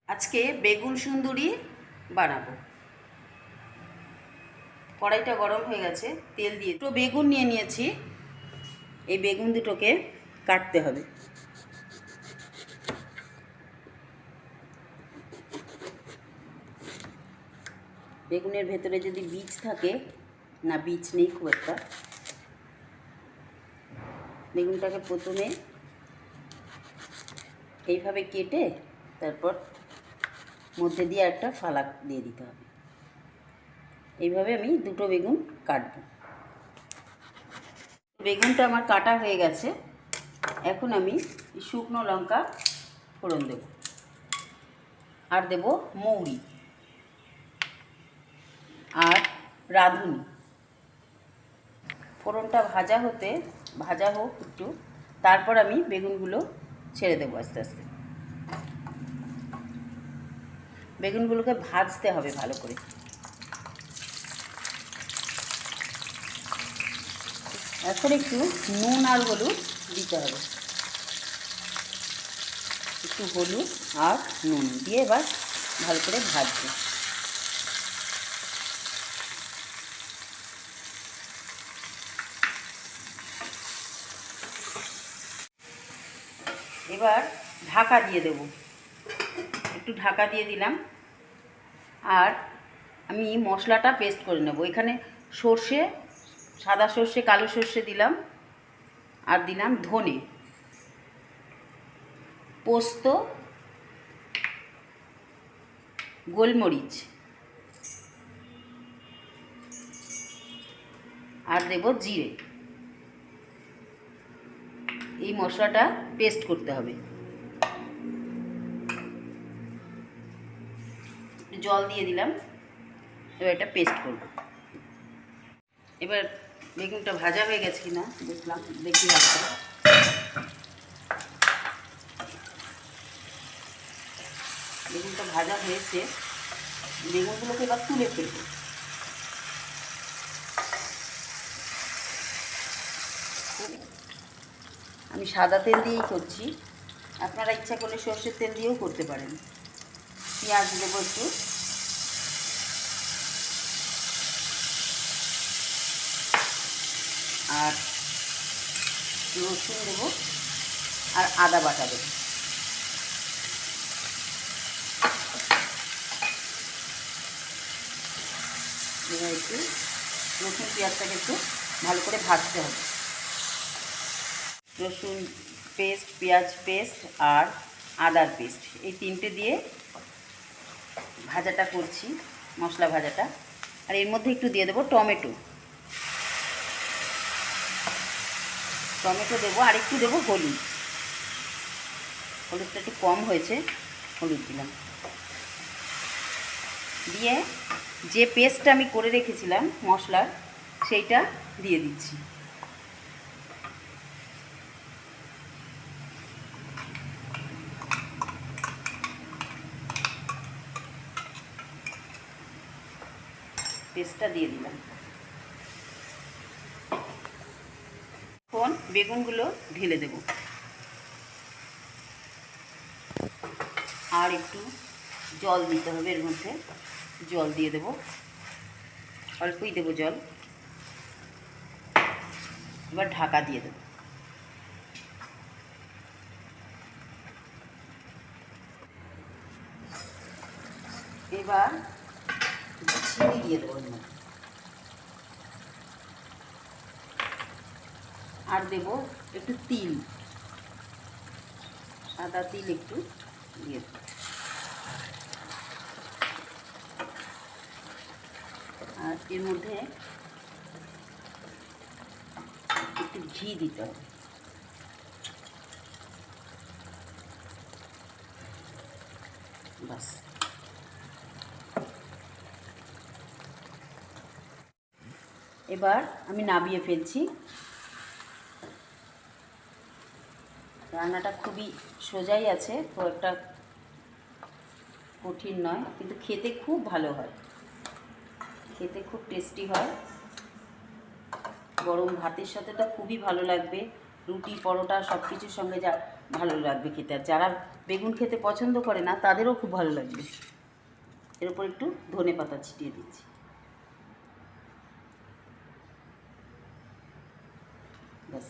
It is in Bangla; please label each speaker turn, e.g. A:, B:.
A: আজকে বেগুন সুন্দরী বানাবো। কড়াইটা গরম হয়ে গেছে, তেল দিয়ে দুটো বেগুন নিয়ে নিয়েছি। এই বেগুন দুটোকে কাটতে হবে। বেগুনের ভেতরে যদি বীজ থাকে, না বীজ নেই খুব একটা, বেগুনটাকে প্রথমে এইভাবে কেটে তারপর মধ্যে দিয়ে একটা ফালা দিয়ে দিতে হবে। এইভাবে আমি দুটো বেগুন কাটবো। বেগুনটা আমার কাটা হয়ে গেছে। এখন আমি শুকনো লঙ্কা ফোড়ন দেব, আর দেব মৌরি আর রাঁধুনি। ফোড়নটা ভাজা হোক একটু, তারপর আমি বেগুনগুলো ছেড়ে দেবো আস্তে আস্তে। বেগুনগুলোকে ভাজতে হবে ভালো করে। এখন একটু নুন আর হলুদ দিতে হবে। একটু হলুদ আর নুন দিয়ে এবার ভালো করে ভাজবে। এবার ঢাকা দিয়ে দেব, একটু ঢাকা দিয়ে দিলাম। আর আমি মশলাটা পেস্ট করে নেব। এখানে সর্ষে, সাদা সর্ষে, কালো সর্ষে দিলাম, আর দিলাম ধনে, পোস্ত, গোলমরিচ, আর দেব জিরে। এই মশলাটা পেস্ট করতে হবে। জল দিয়ে দিলাম, এবার এটা পেস্ট করব। এবার বেগুনটা ভাজা হয়ে গেছে কিনা দেখি হাতটা। বেগুনটা ভাজা হয়েছে, বেগুনগুলোকে এবার তুলে ফেলবো। আমি সাদা তেল দিয়েই করছি, আপনারা ইচ্ছা করলে সর্ষের তেল দিয়েও করতে পারেন। পেঁয়াজ দেবো একটু, আর রসুন দেবো, আর আদা বাটা দেবো। এবার একটু রসুন পেঁয়াজটাকে একটু ভালো করে ভাজতে হবে। রসুন পেস্ট, পেঁয়াজ পেস্ট আর আদার পেস্ট, এই তিনটে দিয়ে ভাজাটা করছি, মশলা ভাজাটা। আর এর মধ্যে একটু দিয়ে দেবো টমেটো দেবো, আর একটু দেবো হলুদ। হলুদটা একটু কম হয়েছে, হলুদ দিলাম। দিয়ে যে পেস্টটা আমি করে রেখেছিলাম মশলার, সেইটা দিয়ে দিচ্ছি। পেস্টটা দিয়ে দিলাম। এখন বেগুনগুলো ঢেলে দেব, আর একটু জল দিতে হবে। এর মধ্যে জল দিয়ে দেব, অল্পই দেব জল। এবার ঢাকা দিয়ে দেব। এবার চিনি দিয়ে দেবো এর মধ্যে, আর দেব একটু তিল, সাদা তিল একটু দিয়ে দেব। আর এর মধ্যে একটু ঘি দিতে হবে। বাস, এবার আমি নামিয়ে ফেলছি। রান্নাটা খুবই সোজাই আছে, খুব একটা কঠিন নয়, কিন্তু খেতে খুব ভালো হয়, খেতে খুব টেস্টি হয়। গরম ভাতের সাথে তো খুবই ভালো লাগবে, রুটি পরোটা সব কিছুর সঙ্গে যা ভালো লাগবে খেতে। আর যারা বেগুন খেতে পছন্দ করে না তাদেরও খুব ভালো লাগবে। এর উপর একটু ধনেপাতা ছিটিয়ে দিচ্ছি। ব্যাস।